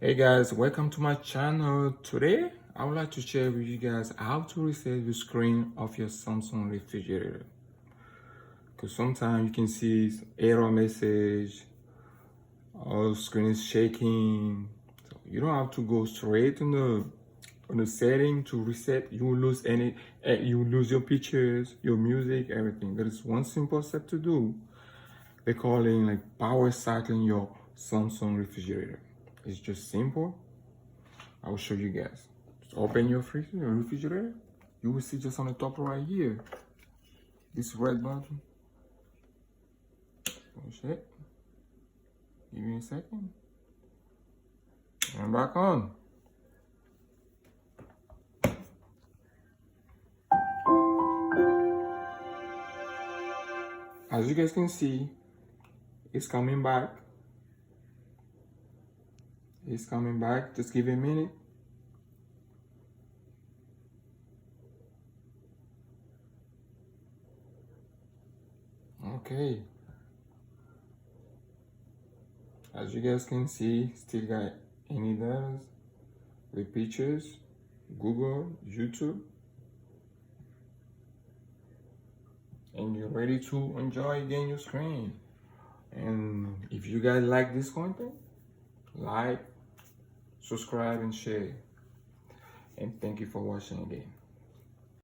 Hey guys, welcome to my channel. Today I would like to share with you guys how to reset the screen of your Samsung refrigerator, because sometimes you can see error message or screen is shaking. So you don't have to go straight on the setting to reset. You will lose you will lose your pictures, your music, everything. There is one simple step to do. They call it like power cycling your Samsung refrigerator. It's just simple. I will show you guys. Just open your refrigerator. You will see just on the top right here, this red button. Push it. Give me a second. And back on. As you guys can see, it's coming back. It's coming back. Just give it a minute. Okay. As you guys can see, still got any data, the pictures, Google, YouTube, and you're ready to enjoy again your screen. And if you guys like this content, like, subscribe, and share. And thank you for watching again.